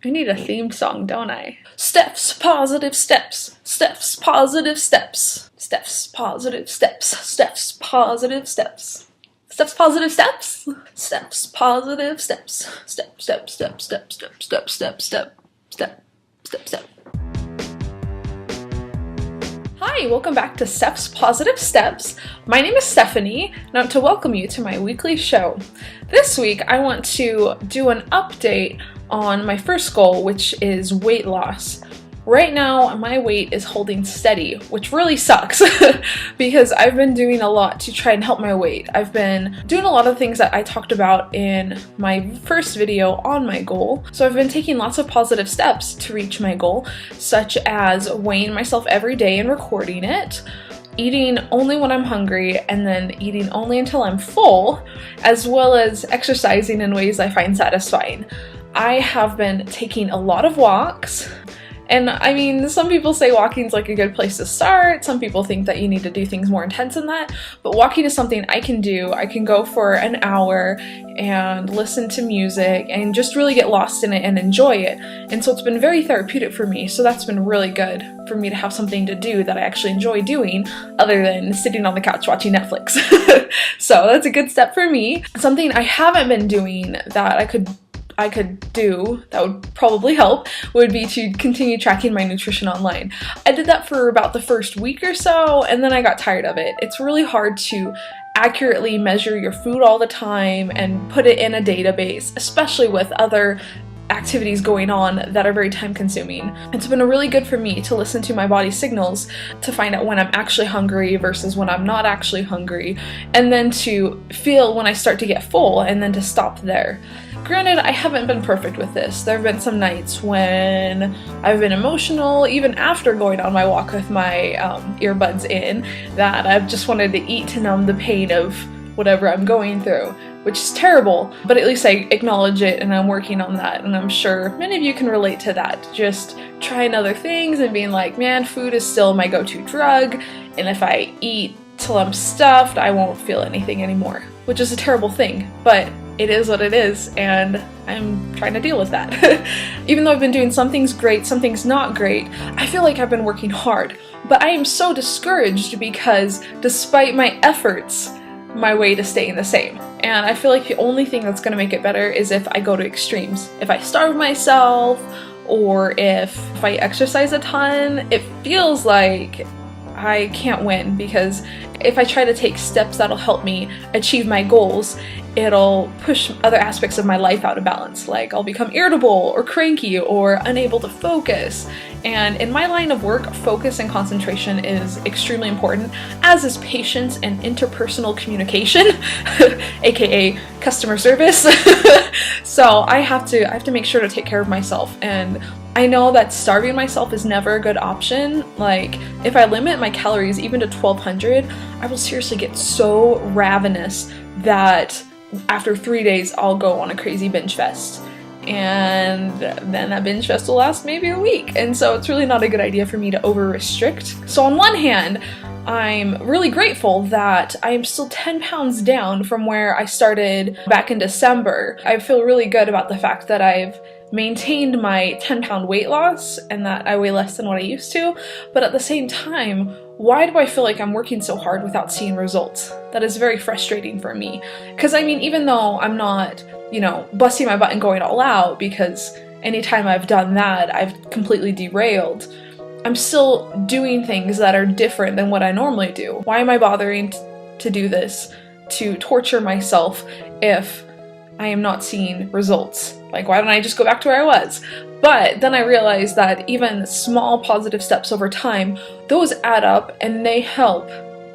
I need a theme song, don't I? Steph's positive steps. Steph's positive steps. Steph's positive steps. Steph's positive steps. Steph's positive steps. Steph's positive steps. Step, step, step, step, step, step, step, step, step, step, step. Hi, welcome back to Steph's Positive Steps. My name is Stephanie, and I want to welcome you to my weekly show. This week, I want to do an update on my first goal, which is weight loss. Right now, my weight is holding steady, which really sucks because I've been doing a lot to try and help my weight. I've been doing a lot of things that I talked about in my first video on my goal. So I've been taking lots of positive steps to reach my goal, such as weighing myself every day and recording it, eating only when I'm hungry, and then eating only until I'm full, as well as exercising in ways I find satisfying. I have been taking a lot of walks. And I mean, some people say walking's like a good place to start. Some people think that you need to do things more intense than that. But walking is something I can do. I can go for an hour and listen to music and just really get lost in it and enjoy it. And so it's been very therapeutic for me. So that's been really good for me to have something to do that I actually enjoy doing other than sitting on the couch watching Netflix. So that's a good step for me. Something I haven't been doing that I could do that would probably help would be to continue tracking my nutrition online. I did that for about the first week or so, and then I got tired of it. It's really hard to accurately measure your food all the time and put it in a database, especially with other activities going on that are very time consuming. It's been really good for me to listen to my body's signals to find out when I'm actually hungry versus when I'm not actually hungry, and then to feel when I start to get full and then to stop there. Granted, I haven't been perfect with this. There have been some nights when I've been emotional, even after going on my walk with my earbuds in, that I've just wanted to eat to numb the pain of whatever I'm going through, which is terrible, but at least I acknowledge it and I'm working on that, and I'm sure many of you can relate to that. Just trying other things and being like, man, food is still my go-to drug, and if I eat till I'm stuffed, I won't feel anything anymore, which is a terrible thing, but it is what it is, and I'm trying to deal with that. Even though I've been doing some things great, some things not great, I feel like I've been working hard, but I am so discouraged because despite my efforts, my weight is staying the same. And I feel like the only thing that's going to make it better is if I go to extremes. If I starve myself, or if I exercise a ton, it feels like I can't win, because if I try to take steps that'll help me achieve my goals, it'll push other aspects of my life out of balance. Like I'll become irritable or cranky or unable to focus. And in my line of work, focus and concentration is extremely important, as is patience and interpersonal communication, aka customer service. So I have to make sure to take care of myself, and I know that starving myself is never a good option. Like if I limit my calories even to 1200, I will seriously get so ravenous that after 3 days I'll go on a crazy binge fest. And then that binge fest will last maybe a week. And so it's really not a good idea for me to over restrict. So on one hand, I'm really grateful that I am still 10 pounds down from where I started back in December. I feel really good about the fact that I've maintained my 10-pound weight loss and that I weigh less than what I used to. But at the same time, why do I feel like I'm working so hard without seeing results? That is very frustrating for me. Because I mean, even though I'm not, busting my butt and going all out, because anytime I've done that, I've completely derailed, I'm still doing things that are different than what I normally do. Why am I bothering to do this, to torture myself if I am not seeing results? Like, why don't I just go back to where I was? But then I realized that even small positive steps over time, those add up and they help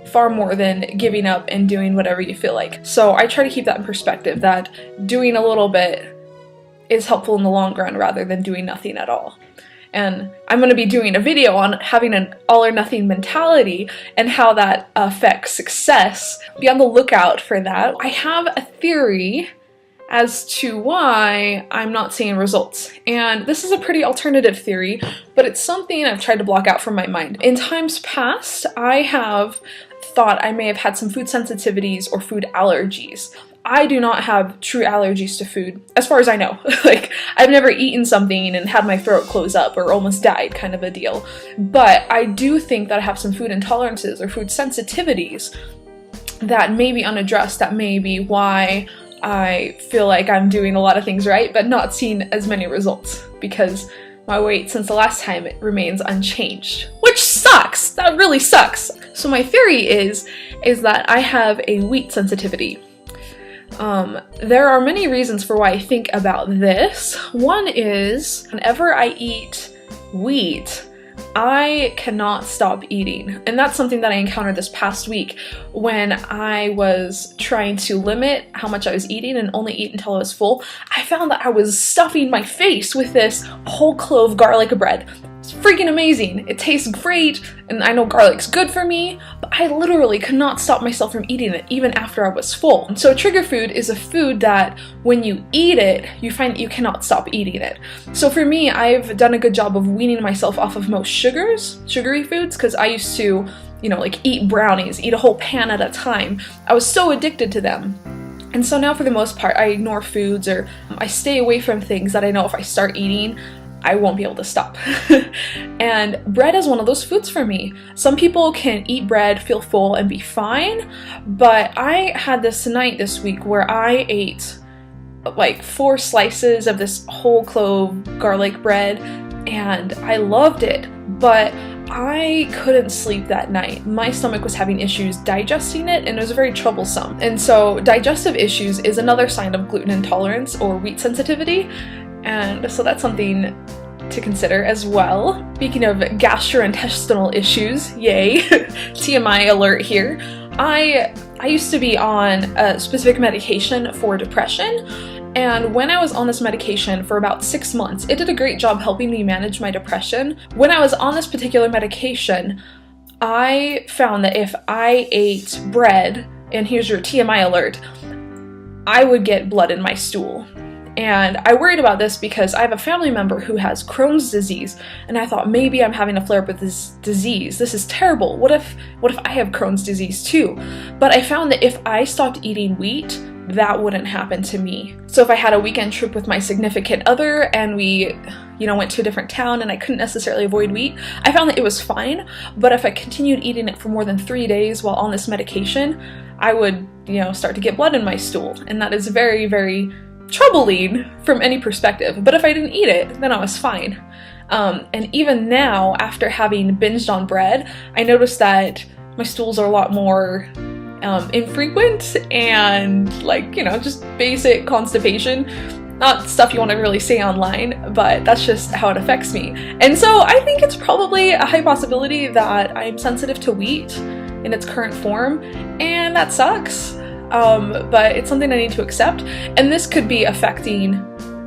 far more than giving up and doing whatever you feel like. So I try to keep that in perspective, that doing a little bit is helpful in the long run rather than doing nothing at all. And I'm going to be doing a video on having an all or nothing mentality and how that affects success. Be on the lookout for that. I have a theory as to why I'm not seeing results. And this is a pretty alternative theory, but it's something I've tried to block out from my mind. In times past, I have thought I may have had some food sensitivities or food allergies. I do not have true allergies to food, as far as I know. Like, I've never eaten something and had my throat close up or almost died, kind of a deal. But I do think that I have some food intolerances or food sensitivities that may be unaddressed, that may be why I feel like I'm doing a lot of things right, but not seeing as many results, because my weight since the last time, it remains unchanged, which sucks. That really sucks. So my theory is that I have a wheat sensitivity. There are many reasons for why I think about this. One is, whenever I eat wheat, I cannot stop eating. And that's something that I encountered this past week when I was trying to limit how much I was eating and only eat until I was full. I found that I was stuffing my face with this whole clove garlic bread. It's freaking amazing. It tastes great, and I know garlic's good for me, but I literally could not stop myself from eating it even after I was full. So a trigger food is a food that when you eat it, you find that you cannot stop eating it. So for me, I've done a good job of weaning myself off of most sugary foods, because I used to, like eat brownies, eat a whole pan at a time. I was so addicted to them. And so now for the most part, I ignore foods, or I stay away from things that I know if I start eating, I won't be able to stop. And bread is one of those foods for me. Some people can eat bread, feel full, and be fine, but I had this night this week where I ate like 4 slices of this whole clove garlic bread, and I loved it, but I couldn't sleep that night. My stomach was having issues digesting it, and it was very troublesome. And so digestive issues is another sign of gluten intolerance or wheat sensitivity. And so that's something to consider as well. Speaking of gastrointestinal issues, yay, TMI alert here. I used to be on a specific medication for depression, and when I was on this medication for about 6 months, it did a great job helping me manage my depression. When I was on this particular medication, I found that if I ate bread, and here's your TMI alert, I would get blood in my stool. And I worried about this because I have a family member who has Crohn's disease, and I thought maybe I'm having a flare-up with this disease. This is terrible. What if I have Crohn's disease too? But I found that if I stopped eating wheat, that wouldn't happen to me. So if I had a weekend trip with my significant other and we, went to a different town and I couldn't necessarily avoid wheat, I found that it was fine. But if I continued eating it for more than 3 days while on this medication, I would, start to get blood in my stool. And that is very, very troubling from any perspective. But if I didn't eat it, then I was fine. And even now, after having binged on bread, I noticed that my stools are a lot more infrequent and just basic constipation. Not stuff you want to really say online, but that's just how it affects me. And so I think it's probably a high possibility that I'm sensitive to wheat in its current form, and that sucks. But it's something I need to accept, and this could be affecting,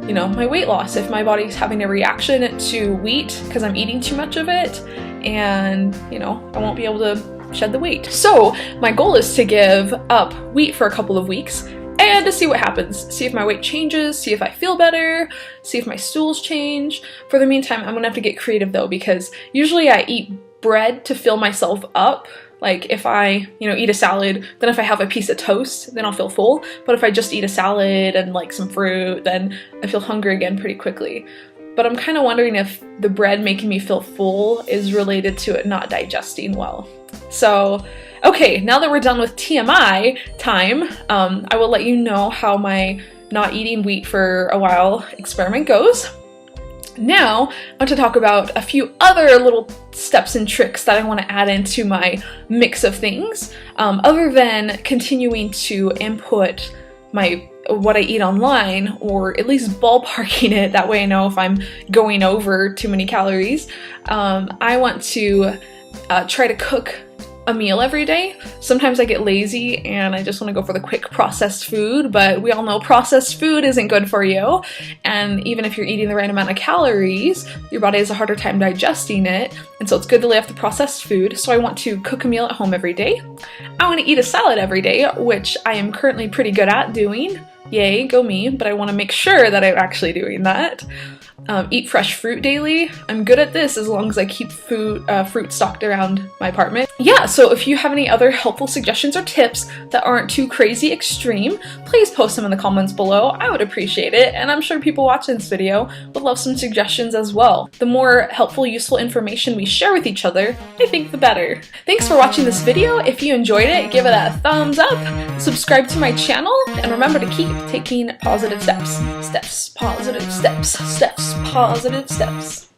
my weight loss if my body's having a reaction to wheat because I'm eating too much of it, and, I won't be able to shed the weight. So my goal is to give up wheat for a couple of weeks and to see what happens. See if my weight changes, see if I feel better, see if my stools change. For the meantime, I'm gonna have to get creative though, because usually I eat bread to fill myself up. Like if I, eat a salad, then if I have a piece of toast, then I'll feel full. But if I just eat a salad and some fruit, then I feel hungry again pretty quickly. But I'm kind of wondering if the bread making me feel full is related to it not digesting well. So, okay, now that we're done with TMI time, I will let you know how my not eating wheat for a while experiment goes. Now, I want to talk about a few other little steps and tricks that I want to add into my mix of things, other than continuing to input what I eat online, or at least ballparking it, that way I know if I'm going over too many calories. I want to try to cook a meal every day. Sometimes I get lazy and I just want to go for the quick processed food, but we all know processed food isn't good for you. And even if you're eating the right amount of calories, your body has a harder time digesting it. And so it's good to lay off the processed food. So I want to cook a meal at home every day. I want to eat a salad every day, which I am currently pretty good at doing. Yay, go me, but I want to make sure that I'm actually doing that. eat fresh fruit daily. I'm good at this as long as I keep fruit stocked around my apartment. Yeah, so if you have any other helpful suggestions or tips that aren't too crazy extreme, please post them in the comments below. I would appreciate it, and I'm sure people watching this video would love some suggestions as well. The more helpful, useful information we share with each other, I think the better. Thanks for watching this video. If you enjoyed it, give it a thumbs up, subscribe to my channel, and remember to keep taking positive steps. Steps, positive steps, steps, positive steps.